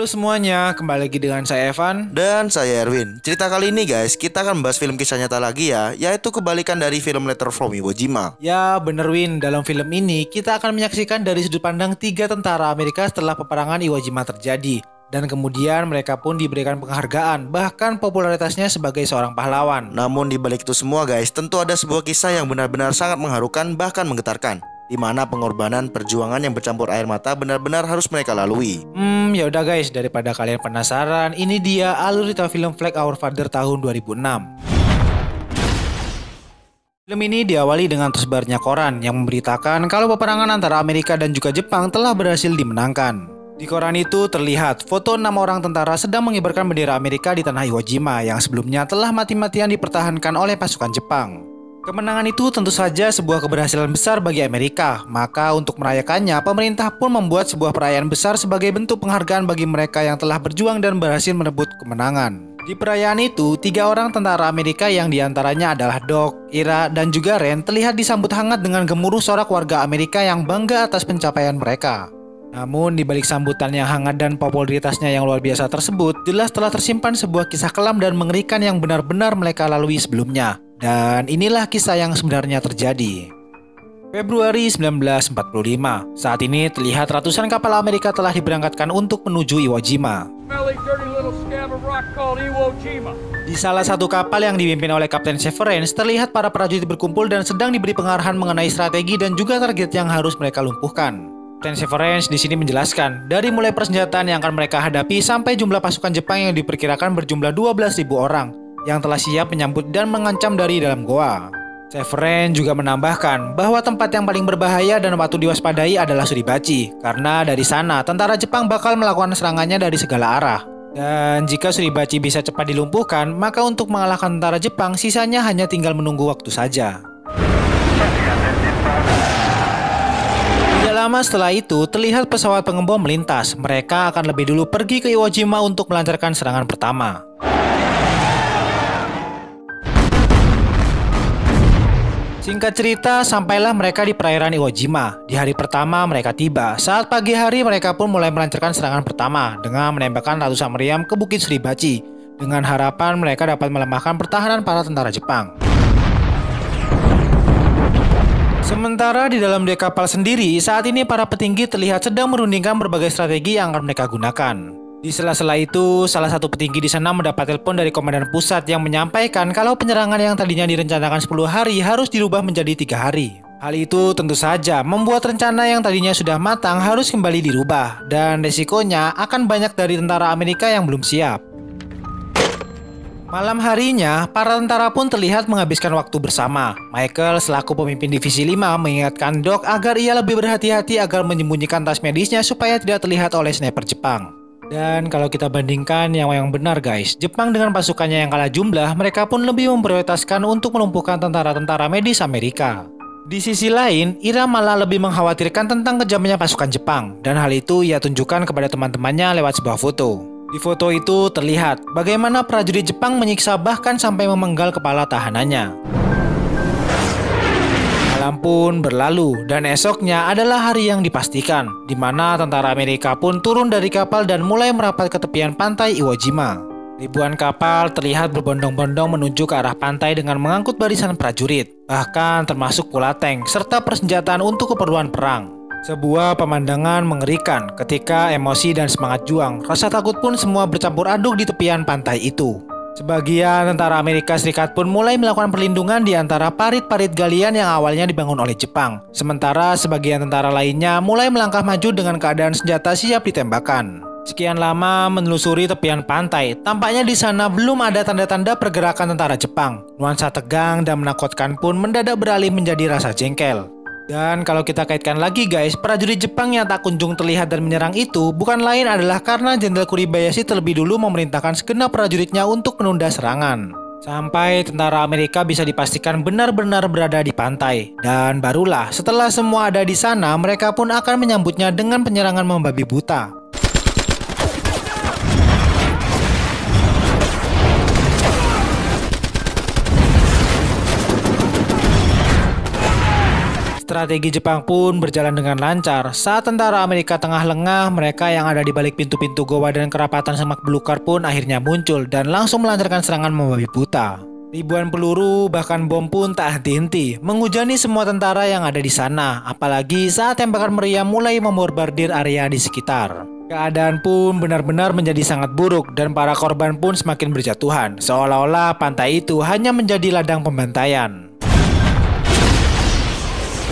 semuanya, kembali lagi dengan saya Evan. Dan saya Erwin. Cerita kali ini guys, kita akan membahas film kisah nyata lagi ya, yaitu kebalikan dari film Letter from Iwo Jima. Ya bener Win, dalam film ini kita akan menyaksikan dari sudut pandang 3 tentara Amerika setelah peperangan Iwo Jima terjadi. Dan kemudian mereka pun diberikan penghargaan, bahkan popularitasnya sebagai seorang pahlawan. Namun di balik itu semua guys, tentu ada sebuah kisah yang benar-benar sangat mengharukan bahkan menggetarkan, di mana pengorbanan perjuangan yang bercampur air mata benar-benar harus mereka lalui. Ya udah guys, daripada kalian penasaran, ini dia alur cerita film Flag Our Father tahun 2006. Film ini diawali dengan tersebarnya koran yang memberitakan kalau peperangan antara Amerika dan juga Jepang telah berhasil dimenangkan. Di koran itu terlihat foto 6 orang tentara sedang mengibarkan bendera Amerika di tanah Iwo Jima yang sebelumnya telah mati-matian dipertahankan oleh pasukan Jepang. Kemenangan itu tentu saja sebuah keberhasilan besar bagi Amerika, maka untuk merayakannya, pemerintah pun membuat sebuah perayaan besar sebagai bentuk penghargaan bagi mereka yang telah berjuang dan berhasil merebut kemenangan. Di perayaan itu, 3 orang tentara Amerika yang diantaranya adalah Doc, Ira, dan juga Ren terlihat disambut hangat dengan gemuruh sorak warga Amerika yang bangga atas pencapaian mereka. Namun di balik sambutan yang hangat dan popularitasnya yang luar biasa tersebut, jelas telah tersimpan sebuah kisah kelam dan mengerikan yang benar-benar mereka lalui sebelumnya. Dan inilah kisah yang sebenarnya terjadi. Februari 1945, saat ini terlihat ratusan kapal Amerika telah diberangkatkan untuk menuju Iwo Jima. Di salah satu kapal yang dipimpin oleh Kapten Severance, terlihat para prajurit berkumpul dan sedang diberi pengarahan mengenai strategi dan juga target yang harus mereka lumpuhkan. Kapten Severance di sini menjelaskan, dari mulai persenjataan yang akan mereka hadapi sampai jumlah pasukan Jepang yang diperkirakan berjumlah 12.000 orang yang telah siap menyambut dan mengancam dari dalam goa. Severance juga menambahkan bahwa tempat yang paling berbahaya dan patut diwaspadai adalah Suribachi, karena dari sana tentara Jepang bakal melakukan serangannya dari segala arah. Dan jika Suribachi bisa cepat dilumpuhkan, maka untuk mengalahkan tentara Jepang sisanya hanya tinggal menunggu waktu saja. Tidak lama setelah itu, terlihat pesawat pengebom melintas. Mereka akan lebih dulu pergi ke Iwo Jima untuk melancarkan serangan pertama. Singkat cerita, sampailah mereka di perairan Iwo Jima. Di hari pertama mereka tiba. Saat pagi hari mereka pun mulai melancarkan serangan pertama dengan menembakkan ratusan meriam ke Bukit Suribachi dengan harapan mereka dapat melemahkan pertahanan para tentara Jepang. Sementara di dalam dek kapal sendiri, saat ini para petinggi terlihat sedang merundingkan berbagai strategi yang akan mereka gunakan. Di sela-sela itu, salah satu petinggi di sana mendapat telepon dari komandan pusat yang menyampaikan kalau penyerangan yang tadinya direncanakan 10 hari harus dirubah menjadi 3 hari. Hal itu tentu saja membuat rencana yang tadinya sudah matang harus kembali dirubah, dan resikonya akan banyak dari tentara Amerika yang belum siap. Malam harinya, para tentara pun terlihat menghabiskan waktu bersama. Michael selaku pemimpin divisi 5 mengingatkan Doc agar ia lebih berhati-hati agar menyembunyikan tas medisnya supaya tidak terlihat oleh sniper Jepang. Dan kalau kita bandingkan yang benar guys, Jepang dengan pasukannya yang kalah jumlah, mereka pun lebih memprioritaskan untuk melumpuhkan tentara-tentara medis Amerika. Di sisi lain, Ira malah lebih mengkhawatirkan tentang kejamnya pasukan Jepang, dan hal itu ia tunjukkan kepada teman-temannya lewat sebuah foto. Di foto itu terlihat bagaimana prajurit Jepang menyiksa bahkan sampai memenggal kepala tahanannya. Malam pun berlalu dan esoknya adalah hari yang dipastikan, di mana tentara Amerika pun turun dari kapal dan mulai merapat ke tepian pantai Iwo Jima. Ribuan kapal terlihat berbondong-bondong menuju ke arah pantai dengan mengangkut barisan prajurit, bahkan termasuk pula tank serta persenjataan untuk keperluan perang. Sebuah pemandangan mengerikan ketika emosi dan semangat juang, rasa takut pun semua bercampur aduk di tepian pantai itu. Sebagian tentara Amerika Serikat pun mulai melakukan perlindungan di antara parit-parit galian yang awalnya dibangun oleh Jepang. Sementara sebagian tentara lainnya mulai melangkah maju dengan keadaan senjata siap ditembakkan. Sekian lama menelusuri tepian pantai, tampaknya di sana belum ada tanda-tanda pergerakan tentara Jepang. Nuansa tegang dan menakutkan pun mendadak beralih menjadi rasa jengkel. Dan kalau kita kaitkan lagi guys, prajurit Jepang yang tak kunjung terlihat dan menyerang itu bukan lain adalah karena Jenderal Kuribayashi terlebih dulu memerintahkan segenap prajuritnya untuk menunda serangan. Sampai tentara Amerika bisa dipastikan benar-benar berada di pantai. Dan barulah setelah semua ada di sana, mereka pun akan menyambutnya dengan penyerangan membabi buta. Strategi Jepang pun berjalan dengan lancar. Saat tentara Amerika tengah lengah, mereka yang ada di balik pintu-pintu goa dan kerapatan semak belukar pun akhirnya muncul dan langsung melancarkan serangan membabi buta. Ribuan peluru bahkan bom pun tak henti-henti menghujani semua tentara yang ada di sana, apalagi saat tembakan meriam mulai membombardir area di sekitar. Keadaan pun benar-benar menjadi sangat buruk dan para korban pun semakin berjatuhan, seolah-olah pantai itu hanya menjadi ladang pembantaian.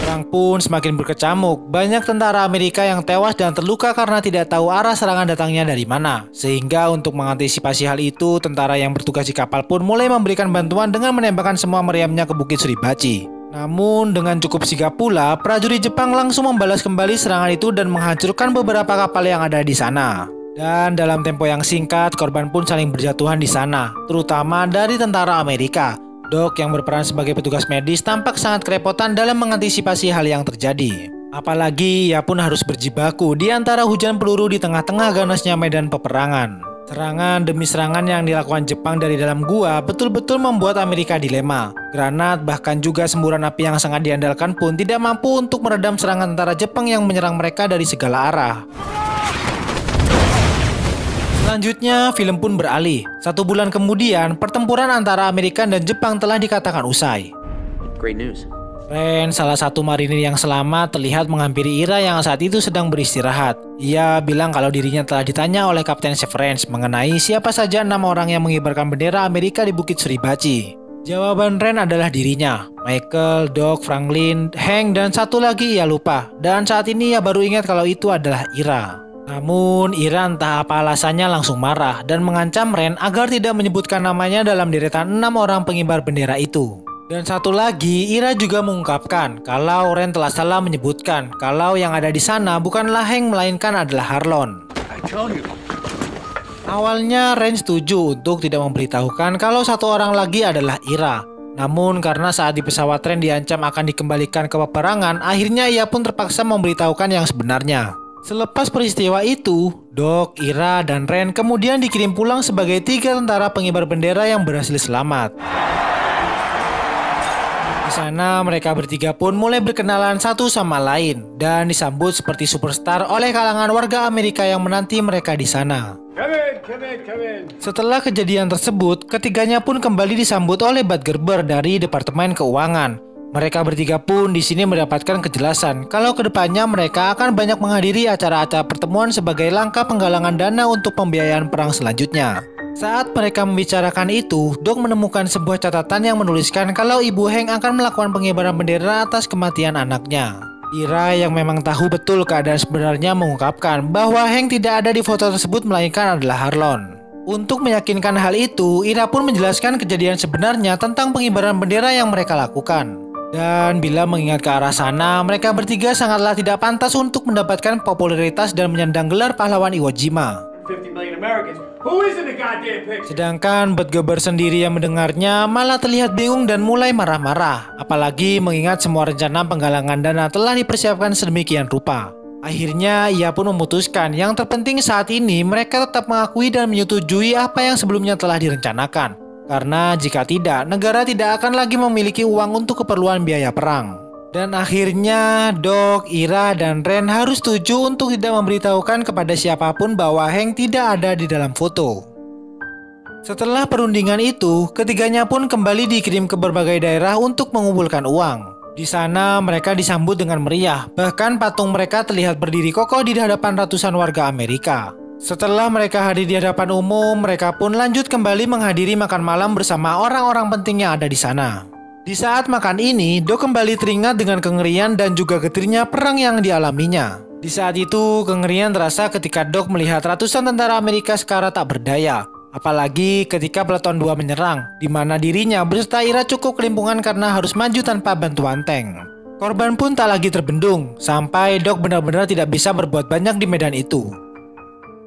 Perang pun semakin berkecamuk. Banyak tentara Amerika yang tewas dan terluka karena tidak tahu arah serangan datangnya dari mana. Sehingga untuk mengantisipasi hal itu, tentara yang bertugas di kapal pun mulai memberikan bantuan dengan menembakkan semua meriamnya ke Bukit Suribachi. Namun dengan cukup sigap pula, prajurit Jepang langsung membalas kembali serangan itu dan menghancurkan beberapa kapal yang ada di sana. Dan dalam tempo yang singkat, korban pun saling berjatuhan di sana, terutama dari tentara Amerika. Doc yang berperan sebagai petugas medis tampak sangat kerepotan dalam mengantisipasi hal yang terjadi. Apalagi ia pun harus berjibaku di antara hujan peluru di tengah-tengah ganasnya medan peperangan. Serangan demi serangan yang dilakukan Jepang dari dalam gua betul-betul membuat Amerika dilema. Granat bahkan juga semburan api yang sangat diandalkan pun tidak mampu untuk meredam serangan tentara Jepang yang menyerang mereka dari segala arah. Selanjutnya, film pun beralih. 1 bulan kemudian, pertempuran antara Amerika dan Jepang telah dikatakan usai. Great news. Ren, salah satu marinir yang selamat, terlihat menghampiri Ira yang saat itu sedang beristirahat. Ia bilang kalau dirinya telah ditanya oleh Kapten Severance mengenai siapa saja 6 orang yang mengibarkan bendera Amerika di Bukit Suribachi. Jawaban Ren adalah dirinya, Michael, Doc, Franklin, Hank, dan satu lagi ia lupa. Dan saat ini ia baru ingat kalau itu adalah Ira. Namun Ira entah apa alasannya langsung marah dan mengancam Ren agar tidak menyebutkan namanya dalam deretan 6 orang pengibar bendera itu. Dan satu lagi, Ira juga mengungkapkan kalau Ren telah salah menyebutkan kalau yang ada di sana bukanlah Hank melainkan adalah Harlon. Awalnya Ren setuju untuk tidak memberitahukan kalau satu orang lagi adalah Ira. Namun karena saat di pesawat Ren diancam akan dikembalikan ke peperangan, akhirnya ia pun terpaksa memberitahukan yang sebenarnya. Selepas peristiwa itu, Doc, Ira, dan Ren kemudian dikirim pulang sebagai 3 tentara pengibar bendera yang berhasil selamat. Di sana mereka bertiga pun mulai berkenalan satu sama lain dan disambut seperti superstar oleh kalangan warga Amerika yang menanti mereka di sana. Setelah kejadian tersebut, ketiganya pun kembali disambut oleh Bud Gerber dari Departemen Keuangan. Mereka bertiga pun di sini mendapatkan kejelasan kalau kedepannya mereka akan banyak menghadiri acara-acara pertemuan sebagai langkah penggalangan dana untuk pembiayaan perang selanjutnya. Saat mereka membicarakan itu, Doc menemukan sebuah catatan yang menuliskan kalau Ibu Hank akan melakukan pengibaran bendera atas kematian anaknya. Ira yang memang tahu betul keadaan sebenarnya mengungkapkan bahwa Hank tidak ada di foto tersebut melainkan adalah Harlon. Untuk meyakinkan hal itu, Ira pun menjelaskan kejadian sebenarnya tentang pengibaran bendera yang mereka lakukan. Dan bila mengingat ke arah sana, mereka bertiga sangatlah tidak pantas untuk mendapatkan popularitas dan menyandang gelar pahlawan Iwo Jima. Sedangkan Bud Gerber sendiri yang mendengarnya malah terlihat bingung dan mulai marah-marah. Apalagi mengingat semua rencana penggalangan dana telah dipersiapkan sedemikian rupa. Akhirnya ia pun memutuskan yang terpenting saat ini mereka tetap mengakui dan menyetujui apa yang sebelumnya telah direncanakan. Karena jika tidak, negara tidak akan lagi memiliki uang untuk keperluan biaya perang. Dan akhirnya Doc, Ira, dan Ren harus setuju untuk tidak memberitahukan kepada siapapun bahwa Hank tidak ada di dalam foto. Setelah perundingan itu, ketiganya pun kembali dikirim ke berbagai daerah untuk mengumpulkan uang. Di sana mereka disambut dengan meriah, bahkan patung mereka terlihat berdiri kokoh di hadapan ratusan warga Amerika. Setelah mereka hadir di hadapan umum, mereka pun lanjut kembali menghadiri makan malam bersama orang-orang penting yang ada di sana. Di saat makan ini, Doc kembali teringat dengan kengerian dan juga getirnya perang yang dialaminya. Di saat itu, kengerian terasa ketika Doc melihat ratusan tentara Amerika sekarang tak berdaya. Apalagi ketika Peleton 2 menyerang, di mana dirinya beserta Ira cukup kelimpungan karena harus maju tanpa bantuan tank. Korban pun tak lagi terbendung, sampai Doc benar-benar tidak bisa berbuat banyak di medan itu.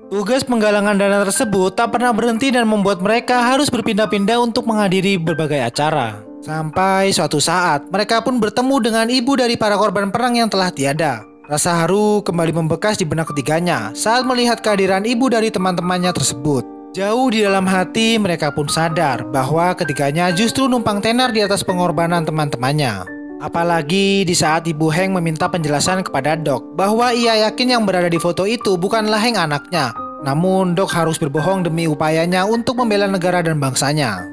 Tugas penggalangan dana tersebut tak pernah berhenti dan membuat mereka harus berpindah-pindah untuk menghadiri berbagai acara. Sampai suatu saat, mereka pun bertemu dengan ibu dari para korban perang yang telah tiada. Rasa haru kembali membekas di benak ketiganya saat melihat kehadiran ibu dari teman-temannya tersebut. Jauh di dalam hati, mereka pun sadar bahwa ketiganya justru numpang tenar di atas pengorbanan teman-temannya. Apalagi di saat Ibu Hank meminta penjelasan kepada Doc bahwa ia yakin yang berada di foto itu bukanlah Hank anaknya. Namun Doc harus berbohong demi upayanya untuk membela negara dan bangsanya.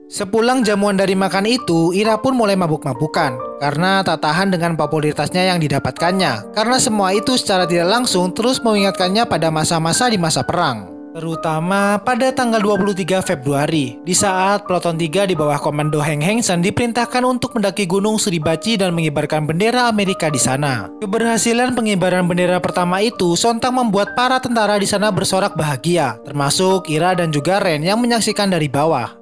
Sepulang jamuan dari makan itu, Ira pun mulai mabuk-mabukan karena tak tahan dengan popularitasnya yang didapatkannya. Karena semua itu secara tidak langsung terus mengingatkannya pada masa-masa di masa perang. Terutama pada tanggal 23 Februari, di saat Peloton 3 di bawah komando Hank Hansen diperintahkan untuk mendaki Gunung Suribachi dan mengibarkan bendera Amerika di sana. Keberhasilan pengibaran bendera pertama itu sontak membuat para tentara di sana bersorak bahagia, termasuk Ira dan juga Ren yang menyaksikan dari bawah.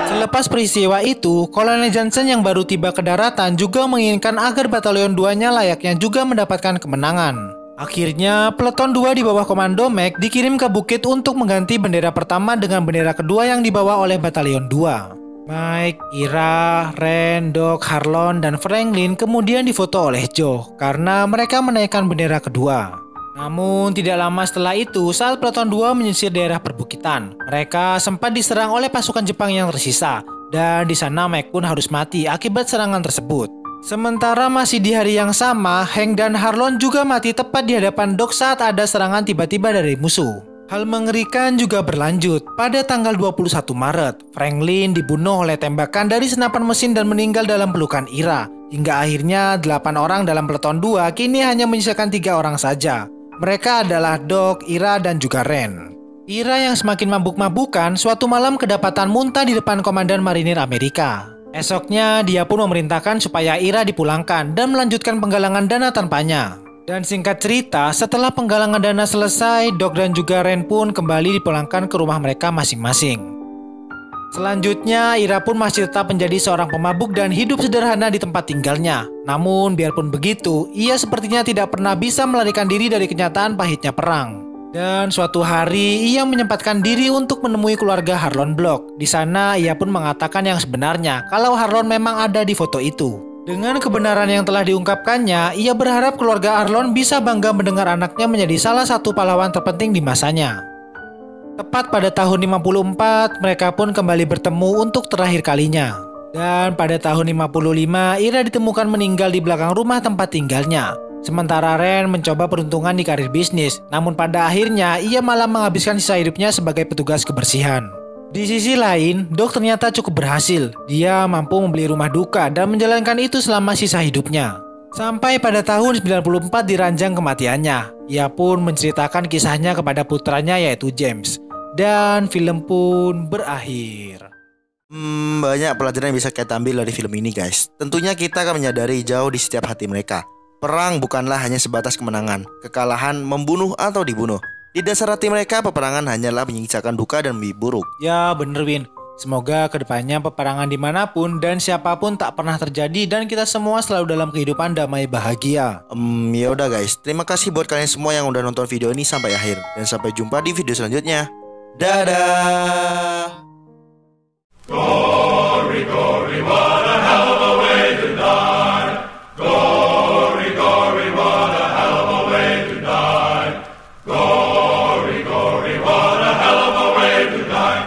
Selepas peristiwa itu, Kolonel Johnson yang baru tiba ke daratan juga menginginkan agar Batalion 2-nya layaknya juga mendapatkan kemenangan. Akhirnya, Peleton 2 di bawah komando Mac dikirim ke bukit untuk mengganti bendera pertama dengan bendera kedua yang dibawa oleh Batalion 2. Mike, Ira, Ren, Doc, Harlon, dan Franklin kemudian difoto oleh Joe karena mereka menaikkan bendera kedua. Namun tidak lama setelah itu, saat Peleton 2 menyisir daerah perbukitan, mereka sempat diserang oleh pasukan Jepang yang tersisa, dan di sana Mike pun harus mati akibat serangan tersebut. Sementara masih di hari yang sama, Hank dan Harlon juga mati tepat di hadapan Doc saat ada serangan tiba-tiba dari musuh. Hal mengerikan juga berlanjut. Pada tanggal 21 Maret, Franklin dibunuh oleh tembakan dari senapan mesin dan meninggal dalam pelukan Ira. Hingga akhirnya 8 orang dalam Peleton 2 kini hanya menyisakan 3 orang saja. Mereka adalah Doc, Ira, dan juga Ren. Ira yang semakin mabuk-mabukan suatu malam kedapatan muntah di depan Komandan Marinir Amerika. Esoknya dia pun memerintahkan supaya Ira dipulangkan dan melanjutkan penggalangan dana tanpanya. Dan singkat cerita, setelah penggalangan dana selesai, Doc dan juga Ren pun kembali dipulangkan ke rumah mereka masing-masing. Selanjutnya, Ira pun masih tetap menjadi seorang pemabuk dan hidup sederhana di tempat tinggalnya. Namun, biarpun begitu, ia sepertinya tidak pernah bisa melarikan diri dari kenyataan pahitnya perang. Dan suatu hari, ia menyempatkan diri untuk menemui keluarga Harlon Block. Di sana, ia pun mengatakan yang sebenarnya, kalau Harlon memang ada di foto itu. Dengan kebenaran yang telah diungkapkannya, ia berharap keluarga Harlon bisa bangga mendengar anaknya menjadi salah satu pahlawan terpenting di masanya. Tepat pada tahun 54, mereka pun kembali bertemu untuk terakhir kalinya. Dan pada tahun 55, Ira ditemukan meninggal di belakang rumah tempat tinggalnya. Sementara Ren mencoba peruntungan di karir bisnis, namun pada akhirnya ia malah menghabiskan sisa hidupnya sebagai petugas kebersihan. Di sisi lain, Doc ternyata cukup berhasil. Dia mampu membeli rumah duka dan menjalankan itu selama sisa hidupnya. Sampai pada tahun 94 diranjang kematiannya. Ia pun menceritakan kisahnya kepada putranya yaitu James. Dan film pun berakhir. Banyak pelajaran yang bisa kita ambil dari film ini guys. Tentunya kita akan menyadari jauh di setiap hati mereka. Perang bukanlah hanya sebatas kemenangan, kekalahan, membunuh atau dibunuh. Di dasar hati mereka, peperangan hanyalah menyisakan duka dan mimpi buruk. Ya bener Win. Semoga kedepannya peperangan dimanapun dan siapapun tak pernah terjadi dan kita semua selalu dalam kehidupan damai bahagia. Ya udah guys, terima kasih buat kalian semua yang udah nonton video ini sampai akhir. Dan sampai jumpa di video selanjutnya. Dadah. Glory, glory, what a hell of a way to die. Glory, glory, what a hell of a way to die. Glory, glory, what a hell of a way to die.